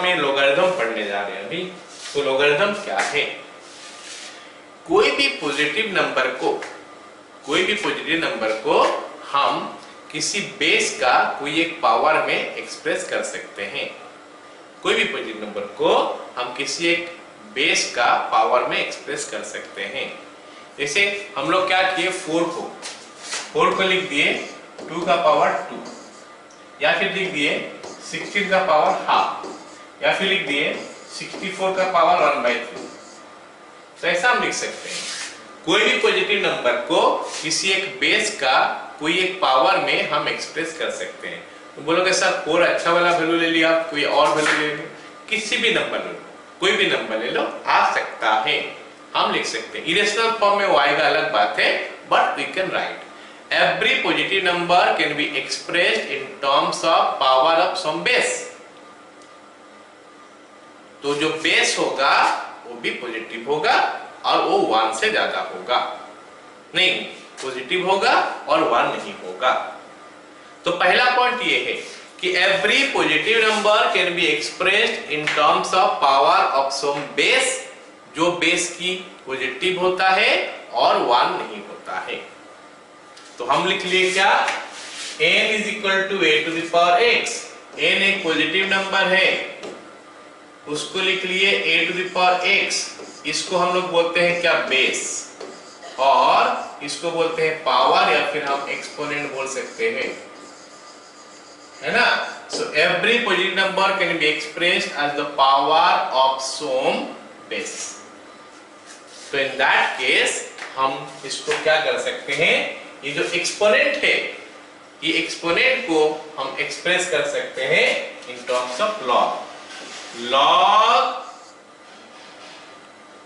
हम ये लॉगरिथम पढ़ने जा रहे हैं अभी। तो लॉगरिथम क्या है? कोई भी पॉजिटिव नंबर को हम किसी बेस का कोई एक पावर में एक्सप्रेस कर सकते हैं। कोई भी पॉजिटिव नंबर को हम किसी एक बेस का पावर में एक्सप्रेस कर सकते हैं। जैसे हम लोग क्या किए, 4 को लिख दिए 2 का पावर 2, या फिर लिख दिए 16 का पावर हाफ, या फिर लिख दिए 64 का पावर 1/3। तो ऐसा हम लिख सकते हैं। कोई भी पॉजिटिव नंबर को किसी एक बेस का कोई एक पावर में हम एक्सप्रेस कर सकते हैं। तो बोलोगे सर 4 अच्छा वाला वैल्यू ले लिया, कोई और वैल्यू ले लो, किसी भी नंबर ले लो, कोई भी नंबर ले लो, आ सकता है, हम लिख सकते हैं। इरेशनल फॉर्म में वो आएगा अलग बात है, but we can write every positive number can be expressed in terms of power of some base. तो जो बेस होगा वो भी पॉजिटिव होगा और वो 1 से ज्यादा होगा, नहीं पॉजिटिव होगा और 1 नहीं होगा। तो पहला पॉइंट ये है कि every positive number can be expressed in terms of power of some base, जो बेस की पॉजिटिव होता है और 1 नहीं होता है। तो हम लिख लिए क्या, n is equal to a to the power x। n एक पॉजिटिव नंबर है, उसको लिख लिए a to the power x। इसको हम लोग बोलते हैं क्या, बेस, और इसको बोलते हैं पावर, या फिर हम एक्सपोनेंट बोल सकते हैं, है ना। So every positive number can be expressed as the power of some base. तो इन दैट केस हम इसको क्या कर सकते हैं, ये जो एक्सपोनेंट है, ये एक्सपोनेंट को हम एक्सप्रेस कर सकते हैं इन terms of log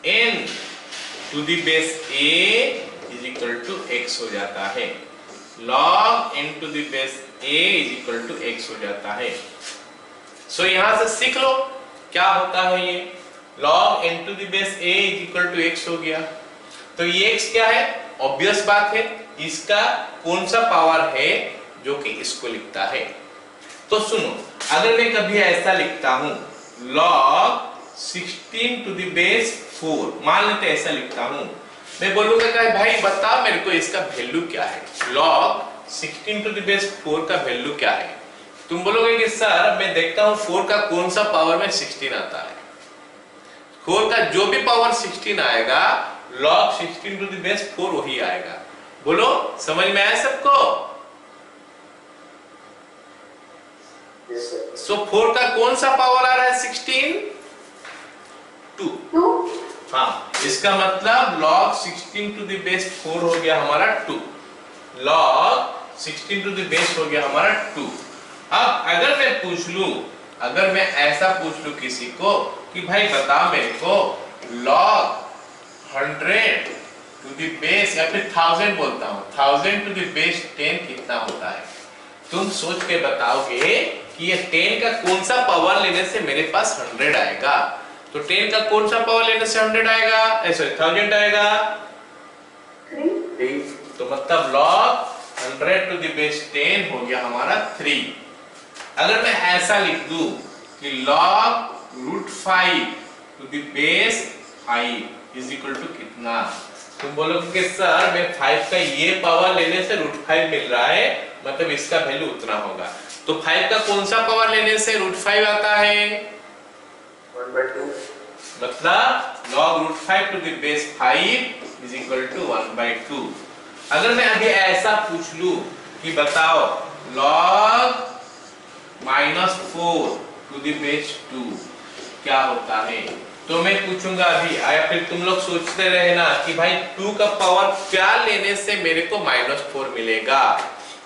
n to the base a is equal to x हो जाता है। log n to the base a is equal to x हो जाता है। सो यहां से सीख लो क्या होता है, ये log n to the base a is equal to x हो गया। तो ये x क्या है, ऑब्वियस बात है, इसका कौन सा पावर है जो कि इसको लिखता है। तो सुनो, अगर मैं कभी ऐसा लिखता हूं log 16 to the base 4, मान लेते ऐसा लिखता हूं, मैं बोलूंगा कि भाई बता मेरे को इसका वैल्यू क्या है, log 16 to the base 4 का वैल्यू क्या है। तुम बोलोगे कि सर मैं देखता हूं 4 का कौन सा पावर में 16 आता है, 4 का जो भी पावर 16 आएगा log 16 to the base 4 वही आएगा। बोलो समझ में आया सबको। सो 4 का कौन सा पावर आ रहा है, 16, 2। हाँ, इसका मतलब log 16 to the base 4 हो गया हमारा 2, log 16 to the base हो गया हमारा 2। अब अगर मैं पूछ लूं, अगर मैं ऐसा पूछ लूं किसी को कि भाई बता मेरे को log 100 to the base, या फिर 1000 बोलता हूं, 1000 to the base 10 कितना होता है, तुम सोच के बताओगे कि ये 10 का कौन सा पावर लेने से मेरे पास 100 आएगा। तो 10 का कौन सा पावर लेने से 100 आएगा, ऐसे 1000 आएगा, 3। तो मतलब log 100 to the base 10 हो गया हमारा 3। अगर मैं ऐसा लिख दूं कि log √5 to the base 5 is equal to कितना, तुम बोलोगे कि सर मैं 5 का ये पावर लेने से √5 मिल रहा है, मतलब इसका वैल्यू उतना होगा। तो 5 का कौन सा पावर लेने से √5 आता है, 1/2, मतलब log √5 to the base 5 is equal to 1/2। अगर मैं अभी ऐसा पूछ लूं कि बताओ log -4 to the base 2 क्या होता है, तो मैं पूछूंगा अभी, या फिर तुम लोग सोचते रहे ना कि भाई 2 का पावर क्या लेने से मेरे को -4 मिलेगा।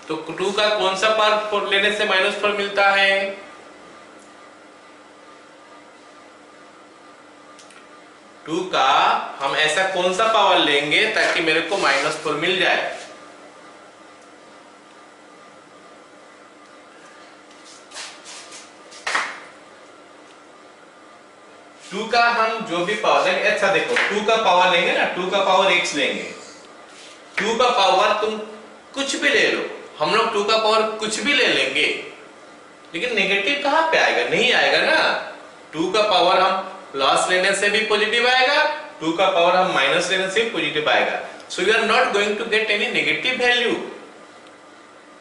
तो 2 का कौन सा पावर लेने से -4 मिलता है, 2 का हम ऐसा कौन सा पावर लेंगे ताकि मेरे को -4 मिल जाए। टू का हम जो भी पावर लेंगे, अच्छा देखो 2 का पावर लेंगे ना, 2 का पावर x लेंगे, 2 का पावर तुम कुछ भी ले लो, हम लोग 2 का पावर कुछ भी ले लेंगे, लेकिन नेगेटिव कहां पे आएगा, नहीं आएगा ना। 2 का पावर हम प्लस लेने से भी पॉजिटिव आएगा, 2 का पावर हम माइनस लेने से भी पॉजिटिव आएगा। So you are not going to get any negative value.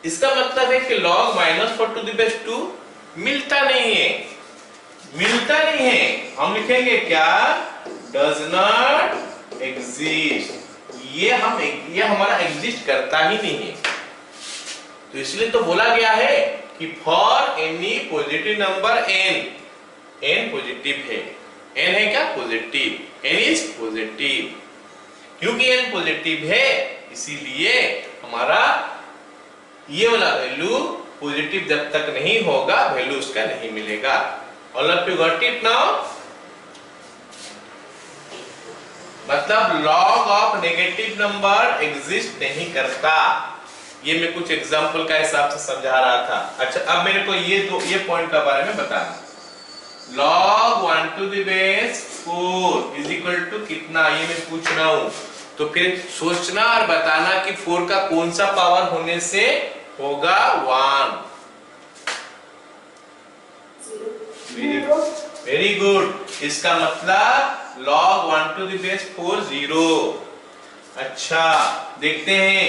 इसका मतलब है कि log -4 to the base 2 मिलता नहीं है, मिलता नहीं है। हम लिखेंगे क्या, डज नॉट एग्जिस्ट। ये हमारा एग्जिस्ट करता ही नहीं है। तो इसलिए तो बोला गया है कि for any positive number n positive है। n है क्या, पॉजिटिव, n इज पॉजिटिव। क्योंकि n पॉजिटिव है इसीलिए हमारा ये वाला वैल्यू पॉजिटिव जब तक नहीं होगा वैल्यू उसका नहीं मिलेगा। All of you got it now. मतलब log of negative number exist नहीं करता। ये मैं कुछ एग्जांपल का हिसाब से समझा रहा था। अच्छा, अब मेरे को ये पॉइंट के बारे में बताना। log 1 to the base 4 is equal to कितना, ये मैं पूछ रहा हूं। तो फिर सोचना और बताना कि 4 का कौन सा पावर होने से होगा 1। Very good. इसका मतलब log 1 to the base 4 0। अच्छा, देखते हैं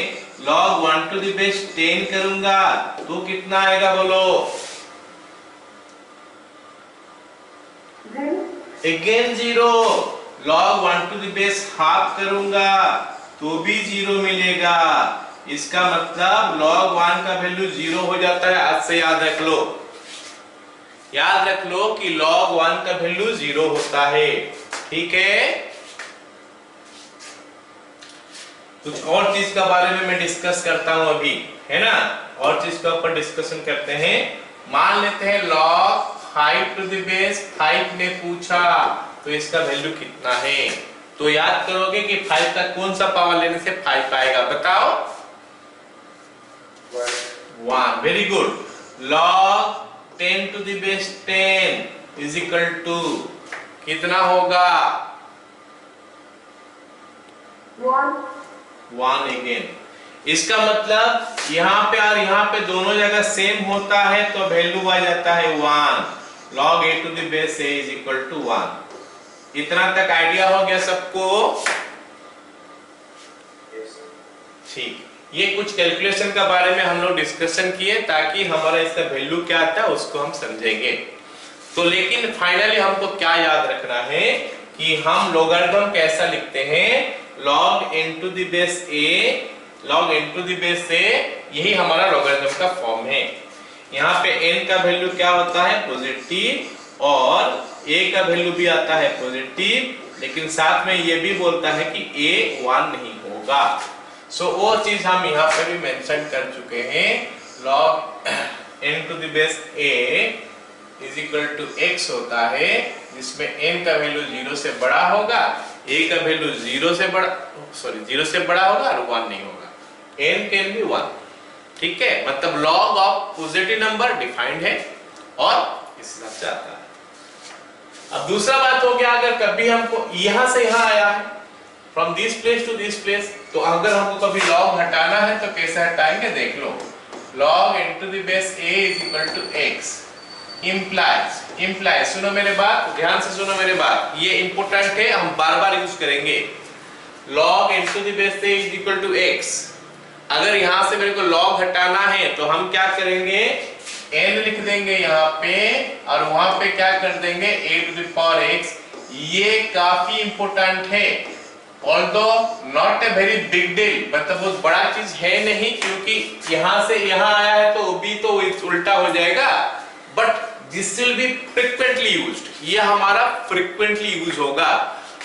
log 1 to the base 10 करूंगा तो कितना आएगा बोलो। Again 0। log 1 to the base half करूंगा तो भी 0 मिलेगा। इसका मतलब log 1 का वैल्यू 0 हो जाता है। आज से याद रख लो, याद रख लो कि log 1 का वैल्यू 0 होता है। ठीक है, कुछ और चीज के बारे में मैं डिस्कस करता हूं अभी, है ना। और चीज के ऊपर डिस्कशन करते हैं। मान लेते हैं log 5 to the base 5 ने पूछा तो इसका वैल्यू कितना है। तो याद करोगे कि 5 का कौन सा पावर लेने से 5 आएगा, बताओ। 1। Very good. log 10 to the base 10 is equal to कितना होगा, 1 अगेन। इसका मतलब यहाँ पे और यहाँ पे दोनों जगह सेम होता है तो वैल्यू आ जाता है 1। log a to the base a is equal to 1। इतना तक आइडिया हो गया सबको? ठीक। ये कुछ कैलकुलेशन के बारे में हम लोग डिस्कशन किए ताकि हमारा इसका वैल्यू क्या आता है उसको हम समझेंगे। तो लेकिन फाइनली हमको क्या याद रखना है कि हम लॉगरिथम कैसा लिखते हैं, log n to the base a, log n to the base a, यही हमारा लॉगरिथम का फॉर्म है। यहाँ पे n का वैल्यू क्या होता है, पॉजिटिव, और a का वैल्यू भी आता है पॉजिटिव, लेकिन साथ में ये भी बोलता है कि a 1 नहीं होगा। सो वो चीज हम यहाँ पे भी मेंशन कर चुके हैं। log n to the base a is equal to x होता है, जिसमें n का वैल्यू 0 से बड़ा होगा, a का वैल्यू 0 से बड़ा होगा और 1 नहीं होगा। n can be 1। ठीक है, मतलब log of positive number defined है और इस हिसाब से आता है। अब दूसरा बात हो गया, अगर कभी हमको यहां से यहां आया है, from this place to this place, तो अगर हमको कभी log हटाना है तो कैसे हटाएंगे, देख लो। log n to the base a is equal to x implies, सुनो मेरे बात, ध्यान से सुनो मेरे बात, ये इंपॉर्टेंट है, हम बार बार यूज करेंगे। log n to the base a is equal to x। अगर यहां से मेरे को log हटाना है तो हम क्या करेंगे, n लिख देंगे यहाँ पे और वहां पे क्या कर देंगे a to the power x। ये काफी इंपॉर्टेंट है, although not a very big deal, मतलब बहुत बड़ा चीज है नहीं, क्योंकि यहां से यहां आया है तो भी तो उल्टा हो जाएगा, but this will be frequently used. ये हमारा फ्रीक्वेंटली यूज होगा।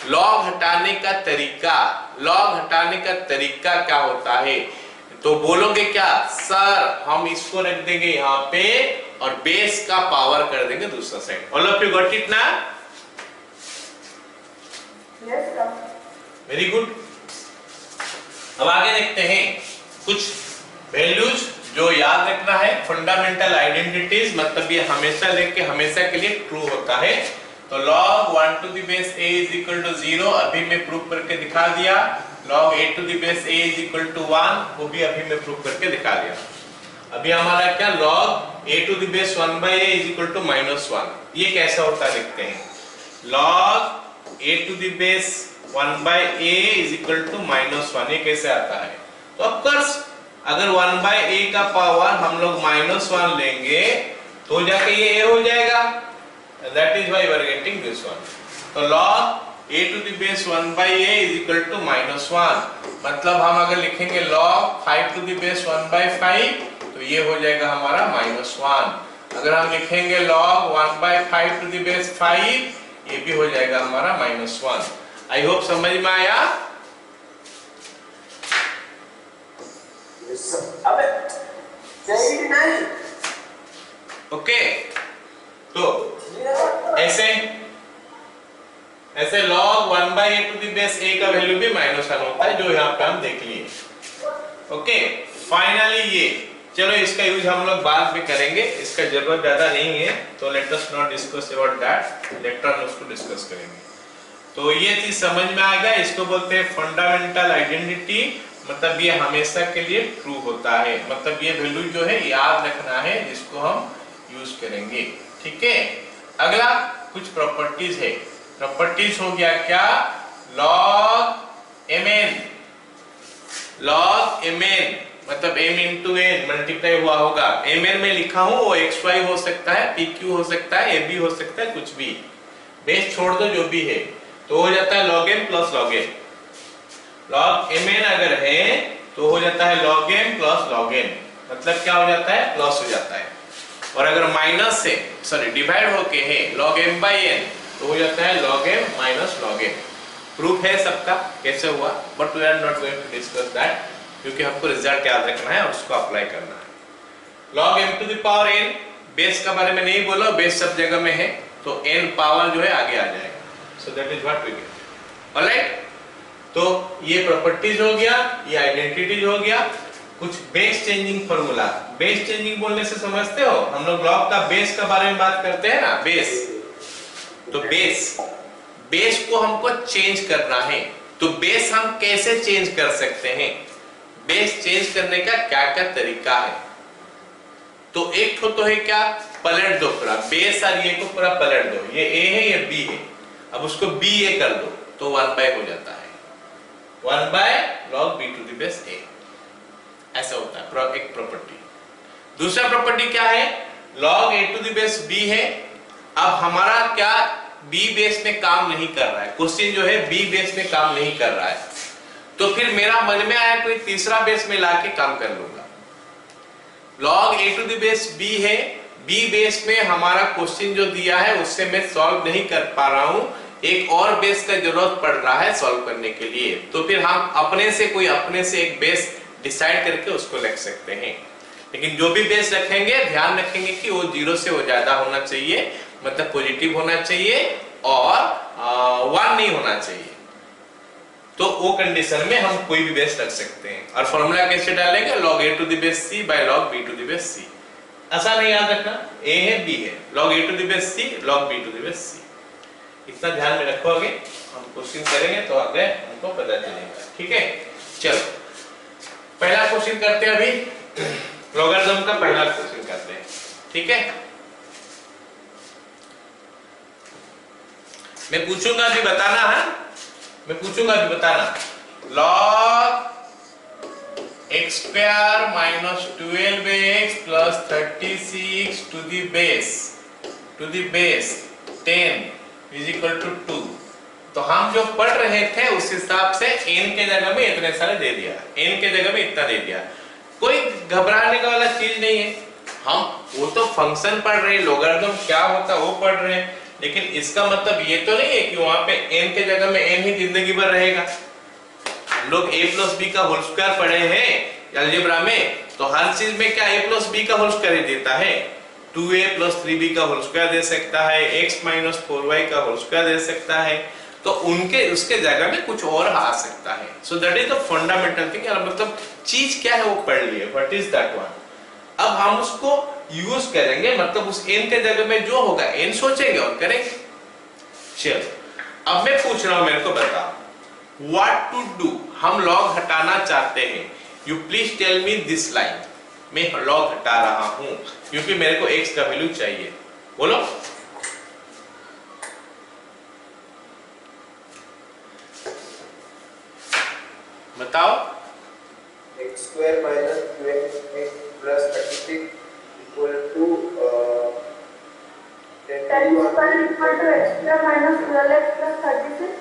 log हटाने का तरीका क्या होता है, तो बोलोगे क्या, सर हम इसको रख देंगे यहाँ पे और बेस का पावर कर देंगे दूसरा side. All of you got it ना? Yes sir. Very good. अब आगे देखते हैं कुछ वैल्यूज जो याद रखना है, फंडामेंटल आइडेंटिटीज, मतलब ये हमेशा लेके हमेशा के लिए ट्रू होता है। तो log 1 to the base a is equal to 0 अभी मैं प्रूफ करके दिखा दिया। log a to the base a is equal to 1 वो भी अभी मैं प्रूफ करके दिखा दिया। अभी हमारा क्या, log a to the base 1 by a is equal to -1। ये कैसा होता है लिखते हैं, log a to the base 1 by a is equal to -1। ये कैसे आता है, तो ऑफ कोर्स अगर 1 by a का पावर हम लोग -1 लेंगे तो जाके ये a हो जाएगा, that is why we are getting this one। तो log a to the base 1 by a is equal to -1, मतलब हम अगर लिखेंगे log 5 to the base 1 by 5 तो ये हो जाएगा हमारा -1। अगर हम लिखेंगे log 1 by 5 to the base 5 ये भी हो जाएगा हमारा -1। आई होप समझ में आया। अबे सही नहीं। ओके, तो ऐसे log 1 by a to the base a का वैल्यू भी -1 होता है, जो यहाँ पे हम देख लिए। ओके, फाइनली ये चलो इसका यूज हम लोग बाद में करेंगे, इसका जरूरत ज्यादा नहीं है, तो let us not discuss about that, later हम उसको डिस्कस करेंगे। तो ये चीज समझ में आ गया, इसको बोलते हैं फंडामेंटल आइडेंटिटी, मतलब ये हमेशा के लिए ट्रू होता है, मतलब ये वैल्यू जो है याद रखना है, जिसको हम यूज करेंगे। ठीक है, अगला कुछ प्रॉपर्टीज है। प्रॉपर्टीज हो गया क्या, log mn, log mn मतलब m into n मल्टीप्लाई हुआ होगा, mn में लिखा हूं वो xy हो सकता है, pq हो सकता है, ab हो सकता है, कुछ भी, बेस छोड़ दो जो भी है, तो हो जाता है log m plus log n। log mn अगर है तो हो जाता है log m plus log n, मतलब क्या हो जाता है, प्लस हो जाता है। और अगर माइनस से सॉरी डिवाइड होके है log m by n तो हो जाता है log m minus log n। Proof है सबका कैसे हुआ, but we are not going to discuss that, क्योंकि हमको रिजल्ट याद रखना है और उसको अप्लाई करना है। log m to the power n, base का बारे में नहीं बोलो, बेस सब जगह में है, तो n पावर जो है आगे आ जाएगा, so that is what we get. Alright, तो ये प्रॉपर्टीज हो गया, ये आइडेंटिटीज हो गया। कुछ base changing formula, base changing बोलने से समझते हो, हम लोग लॉग का बेस के बारे में बात करते हैं ना, बेस, तो बेस को हमको चेंज करना है, तो बेस हम कैसे चेंज कर सकते हैं, बेस चेंज करने का क्या क्या तरीका है। तो एक तो है क्या, पलट दो पूरा बेस और ये को पूरा पलट दो, ये a है ये b है, अब उसको b a कर दो तो 1 by हो जाता है, 1 by log b to the base a, ऐसा होता है एक प्रॉपर्टी। दूसरा प्रॉपर्टी क्या है, log a to the base b है, अब हमारा क्या b बेस में काम नहीं कर रहा है, क्वेश्चन जो है b बेस में काम नहीं कर रहा है, तो फिर मेरा मन में आया कोई तीसरा बेस में लाके काम कर लूंगा। log a to the base b है, b बेस में हमारा क्वेश्चन जो दिया है उससे मैं सॉल्व नहीं कर पा रहा हूं, एक और बेस का जरूरत पड़ रहा है सॉल्व करने के लिए, तो फिर हम अपने से एक बेस डिसाइड करके उसको लिख सकते हैं। लेकिन जो भी बेस रखेंगे ध्यान रखेंगे कि वो 0 से वो ज्यादा होना चाहिए, मतलब पॉजिटिव होना चाहिए और 1 नहीं होना चाहिए, तो वो कंडीशन में हम कोई भी बेस रख सकते हैं। और फॉर्मूला कैसे डालेंगे, log a to the base c by log b to the base c, आसान है याद रखना, a है b है, log a to the base c log b to the base c, इतना ध्यान में रखोगे, हम क्वेश्चन करेंगे तो आगे हमको पता चलेगा। ठीक है, चलो पहला क्वेश्चन करते हैं, अभी लॉगरिथम का पहला क्वेश्चन करते हैं। ठीक है, मैं पूछूंगा अभी बताना है, मैं पूछूंगा अभी बताना, log x square minus 12x plus 36 to the base 10 is equal to 2। तो हम जो पढ़ रहे थे उस हिसाब से n के जगह में इतने सारे दे दिया, n के जगह में इतना दे दिया, कोई घबराने का वाला चीज नहीं है, हम वो तो फंक्शन पढ़ रहे हैं, लॉगरिथम क्या होता है वो पढ़ रहे हैं, लेकिन इसका मतलब ये तो नहीं है कि वहां पे n के जगह में n ही जिंदगी भर रहेगा। हम लोग a plus b का होल स्क्वायर पढ़े हैं अलजेब्रा में, तो हर चीज में क्या a plus b का होल स्क्वायर ही देता है, 2a plus 3b का होल स्क्वायर दे सकता है, x minus 4y का होल स्क्वायर दे सकता है, तो उसके जगह में कुछ और आ सकता है। सो that is the fundamental thing, मतलब चीज क्या है वो पढ़ लिए, व्हाट इज दैट वन। अब हम उसको यूज करेंगे, मतलब उस n के जगह में जो होगा n सोचेंगे और करेंगे। चलो अब मैं पूछ रहा हूं, मेरे को बताओ व्हाट टू डू, हम लॉग हटाना चाहते हैं, you please tell me this line, मैं लॉग हटा रहा हूं क्योंकि मेरे को x का वैल्यू चाहिए। बोलो बताओ। x square minus 12x plus 36 equal to 10 10 square equal to x square minus 12x plus 36।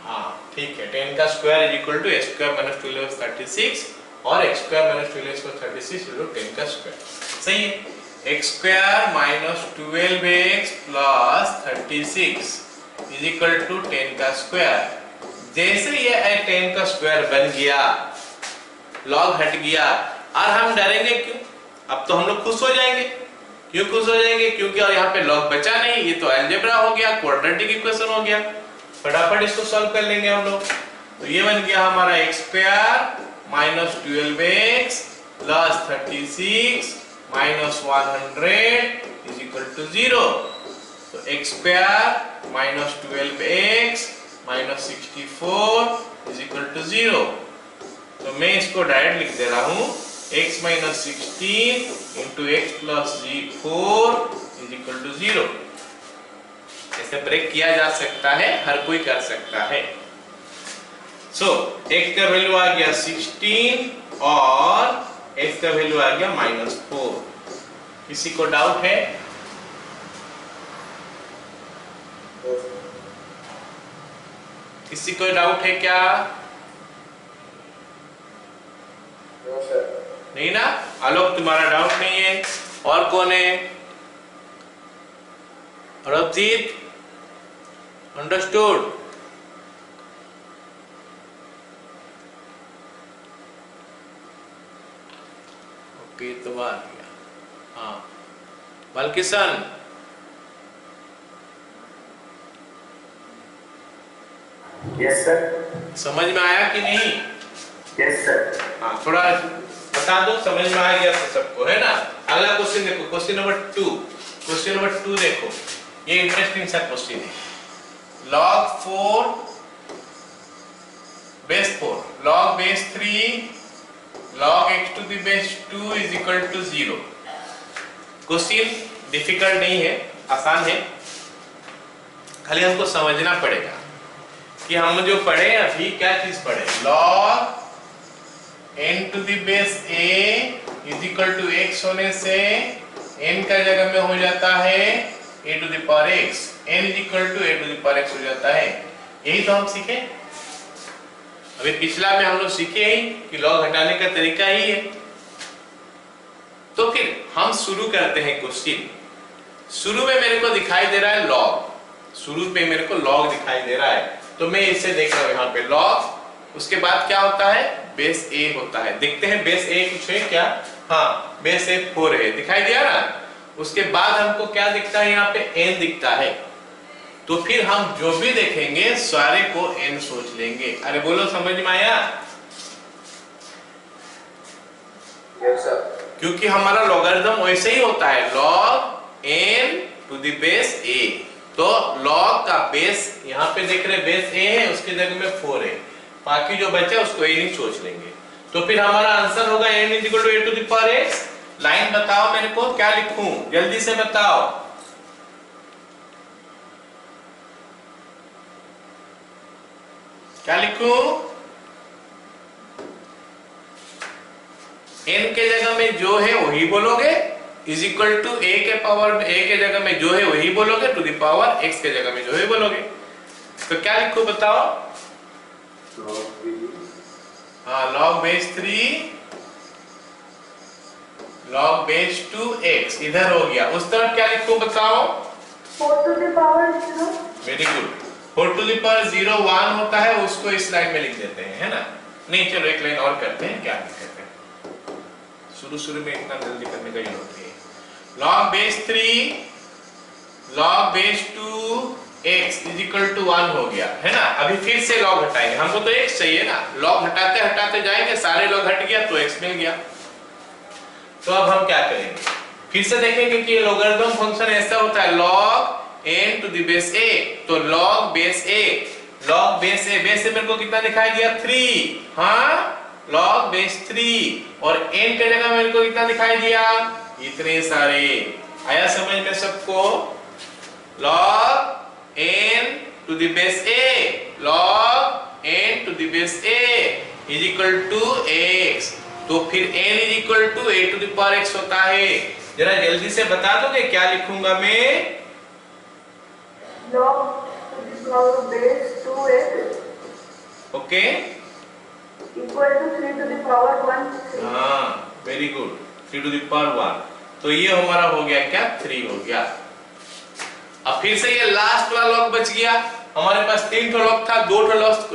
हाँ ठीक है, 10 का square is equal to x square minus 12x 36 और x square minus 12x plus 36 is equal to 10 का square. सही है। x square minus 12x plus 36 is equal to 10 का square. जैसे ये 10 का स्क्वायर बन गया, लॉग हट गया, और हम डरेंगे क्यों? अब तो हम लोग खुश हो जाएंगे। क्यों खुश हो जाएंगे? क्योंकि और यहाँ पे लॉग बचा नहीं, ये तो अलजेब्रा हो गया, क्वाड्रेटिक इक्वेशन हो गया। फटाफट इसको सॉल्व कर लेंगे हम लोग। तो ये बन गया हमारा x square minus 12x plus 36 minus 100 is equal to 0। तो x square minus 12x minus 64 is equal to 0। तो मैं इसको डायरेक्ट लिख दे रहा हूं, x minus 16 into x plus 4 is equal to 0। ऐसे ब्रेक किया जा सकता है, हर कोई कर सकता है। सो x का वैल्यू आ गया 16 और x का वैल्यू आ गया -4। किसी को डाउट है? किसी को डाउट है क्या? नहीं ना? आलोक तुम्हारा डाउट नहीं है। और कौन है? रवजीत अंडरस्टूड? ओके तो आ गया। हाँ बालकिशन यस सर। समझ में आया कि नहीं? Yes sir. हाँ थोड़ा बता दो, समझ में आ गया तो सबको, है ना? अगला क्वेश्चन देखो, क्वेश्चन नंबर 2। क्वेश्चन नंबर 2 देखो, ये इंटरेस्टिंग सा क्वेश्चन है। log 4 base 4 log base 3 log x to the base 2 is equal to 0। Question difficult नहीं है, आसान है। खाली हमको समझना पड़ेगा कि हम जो पढ़े अभी क्या चीज पढ़े। log n to the base a is equal to x होने से n का जगह में हो जाता है a to the power x, n is equal to a to the power x हो जाता है। यही तो हम सीखे अभी, पिछला में हम लोग सीखे ही कि लॉग हटाने का तरीका ही है। तो फिर हम शुरू करते हैं क्वेश्चन। शुरू में मेरे को दिखाई दे रहा है लॉग, शुरू में मेरे को लॉग दिखाई दे रहा है, तो मैं इसे देख रहा हूं यहाँ पे लॉग। उसके बाद क्या होता है? बेस a होता है। देखते हैं बेस a कुछ है क्या? हाँ बेस a 4 है, दिखाई दिया ना? उसके बाद हमको क्या दिखता है? यहाँ पे n दिखता है। तो फिर हम जो भी देखेंगे सारे को n सोच लेंगे। अरे बोलो समझ में आया? Yes sir. क्योंकि हमारा लॉगरिथम वैसे ही होता है, log n to the base a। तो log का बेस यहाँ पे देख रहे बेस a है, उसके जगह में 4 है, बाकी जो बचा उसको a नहीं सोच लेंगे। तो फिर हमारा आंसर होगा n is equal to a to the power x। Line बताओ मेरे को, क्या लिखूं? जल्दी से बताओ। क्या लिखूं? n के जगह में जो है वही बोलोगे, इज इक्वल टू a के पावर a के जगह में जो है वही बोलोगे, टू द पावर x के जगह में जो है बोलोगे। तो क्या लिखूं बताओ? हाँ log base 3 log base 2x इधर हो गया। उस तरफ क्या लिखूं बताओ? 4 to the power 0। Very good. 4 to the power 0 1 होता है, उसको इस लाइन में लिख देते हैं, है ना? नहीं चलो एक लाइन और करते हैं, क्या लिखते हैं? शुरू में इतना जल्दी करने का जरूरत नहीं है। log base 3 log base 2x is equal to 1 हो गया, है ना? अभी फिर से log हटाएंगे, हमको तो x चाहिए ना। log हटाते हटाते जाएंगे, सारे log हट गया तो x मिल गया। तो अब हम क्या करेंगे? फिर से देखेंगे कि लॉगरिथम फंक्शन ऐसा होता है, log n to the base a। तो log base a, log base a, base a मेरे को कितना दिखाई दिया? 3। हाँ log base 3 और n के जगह मेरे को कितना दिखाई दिया, इतने सारे। आया समझ में सबको? log n to the base a, log n to the base a is equal to x। तो फिर n is equal to a to the power x होता है। जरा जल्दी से बता दोगे क्या लिखूंगा मैं? log to the power base 2x okay, equal to 3 to the power 1। हाँ very good, 3 to the power 1। तो ये हमारा हो गया क्या, 3 हो गया। अब फिर से ये लास्ट वाला लॉग बच गया। हमारे पास 3 लॉग था, 2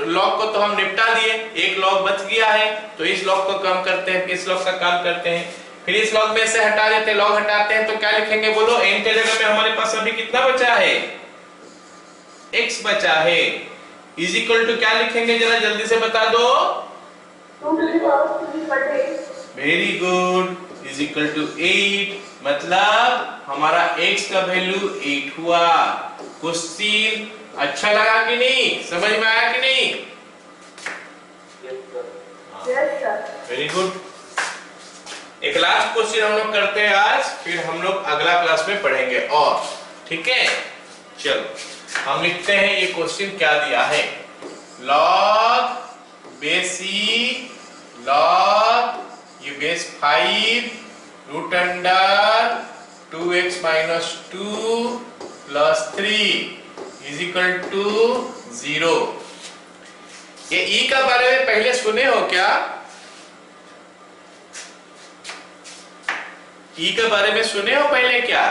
लॉग को तो हम निपटा दिए, एक लॉग बच गया है। तो इस लॉग को कम करते हैं, इस लॉग का काम करते हैं, फिर इस लॉग में से हटा देते हैं, लॉग हटाते हैं तो क्या लिखेंगे बोलो? n के जगह में हमारे पास अभी कितना बचा है, x बचा है। इज इक्वल टू क्या लिखेंगे, जरा जल्दी से बता दो। 2 to the power 3/8। Very good, is equal to 8। मतलब हमारा x का वैल्यू 8 हुआ। क्वेश्चन अच्छा लगा कि नहीं, समझ में आया कि नहीं? Yes sir। Very good. एक लास्ट क्वेश्चन हम लोग करते हैं आज, फिर हम लोग अगला क्लास में पढ़ेंगे और, ठीक है? चलो हम लिखते हैं ये क्वेश्चन क्या दिया है। log बेस e log ये base 5 root under 2x minus 2 plus 3 is equal to 0। ये e का बारे में पहले सुने हो क्या? e के बारे में सुने हो पहले क्या?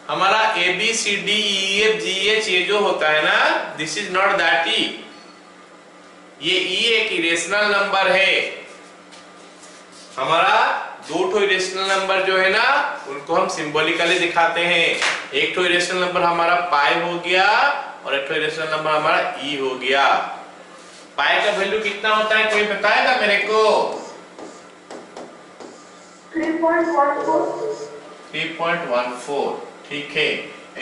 हमारा a b c d e f g h ये जो होता है ना, this is not that e। ये e एक इरेशनल नंबर है। हमारा 2 इरेशनल नंबर जो है ना, उनको हम सिंबॉलिकली दिखाते हैं। एक इरेशनल नंबर हमारा पाई हो गया और एक इरेशनल नंबर हमारा e हो गया। पाई का वैल्यू कितना होता है, कोई बताएगा मेरे को? 3.14। 3.14, ठीक है।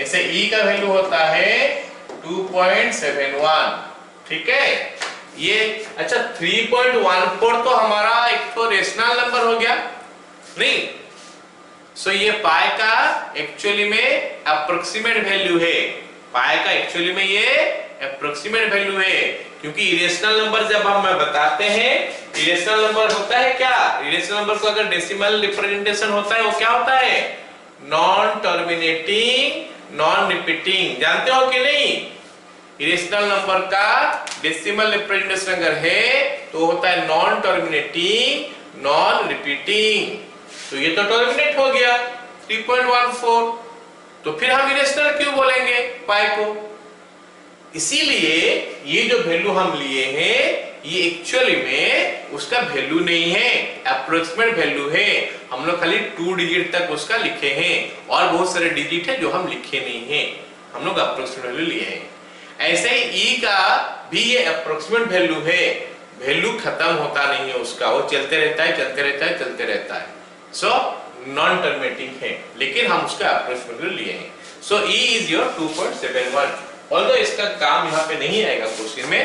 ऐसे e का वैल्यू होता है 2.71, ठीक है। ये अच्छा 3.14 तो हमारा एक तो रेशनल नंबर हो गया नहीं। सो ये पाई का एक्चुअली में अप्रोक्सीमेट वैल्यू है। पाई का एक्चुअली में ये अप्रोक्सीमेट वैल्यू है, क्योंकि इरेशनल नंबर जब हम बताते हैं, इरेशनल नंबर होता है क्या, इरेशनल नंबर को अगर डेसिमल रिप्रेजेंटेशन होता है वो क्या होता है, नॉन टर्मिनेटिंग नॉन रिपीटिंग। जानते हो कि नहीं? इरेशनल नंबर का डेसिमल रिप्रेजेंटेशन अगर है तो होता है नॉन टर्मिनेटिंग नॉन रिपीटिंग। तो ये तो टर्मिनेट हो गया 3.14, तो फिर हम इरेशनल क्यों बोलेंगे पाई को? इसीलिए ये जो वैल्यू हम लिए हैं ये एक्चुअली में उसका वैल्यू नहीं है, अप्रोक्सीमेट वैल्यू है। हम लोग खाली 2 डिजिट तक उसका लिखे हैं और बहुत सारे डिजिट है जो हम लिखे नहीं हैं, हम लोग अप्रोक्सीमेट वैल्यू लिए हैं। ऐसे ही e का भी ये अप्रोक्सीमेट वैल्यू है, वैल्यू खत्म होता नहीं है उसका, वो चलते रहता है चलते रहता है चलते रहता है। सो नॉन टर्मिनेटिंग है, लेकिन हम उसका अप्रोक्सीमेट वैल्यू लिए हैं। सो e इज योर 2.71, ऑल्दो इसका काम यहाँ पे नहीं आएगा क्वेश्चन में।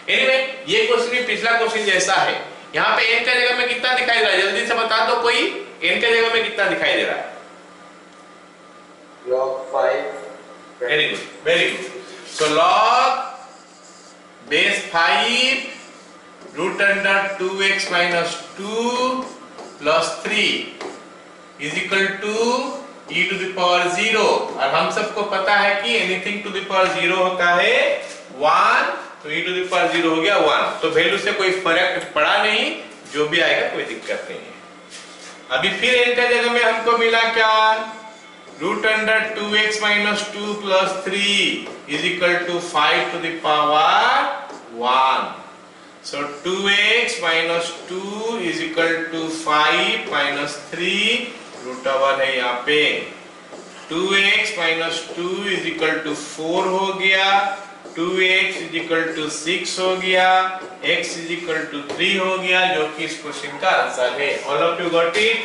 एनीवे ये क्वेश्चन भी पिछला क्वेश्चन जैसा है। यहाँ पे n का जगह में कितना दिखाई दे रहा है, जल्दी से बता दो कोई, n का जगह में कितना दिखाई दे रहा है? log 5। Very good, very good. So log base 5 root under 2x minus 2 plus 3 is equal to e to the power 0। और हम सबको पता है कि एनीथिंग टू द पावर 0 होता है 1, तो e टू द पावर 0 हो गया 1। तो वैल्यू से कोई फर्क पड़ा नहीं, जो भी आएगा कोई दिक्कत नहीं है। अभी फिर n का जगह में हमको मिला क्या, root under 2x minus 2 plus 3 is equal to 5 to the power 1। So 2x minus 2 is equal to 5 minus 3, root over है यहाँ पे। 2x minus 2 is equal to 4 हो गया, 2x is equal to 6 हो गया, x is equal to 3 हो गया, जो कि इस क्वेश्चन का आंसर है। All of you got it?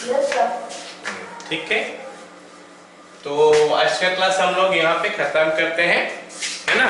Yes sir। ठीक है, तो आज का क्लास हम लोग यहाँ पे खत्म करते हैं, है ना?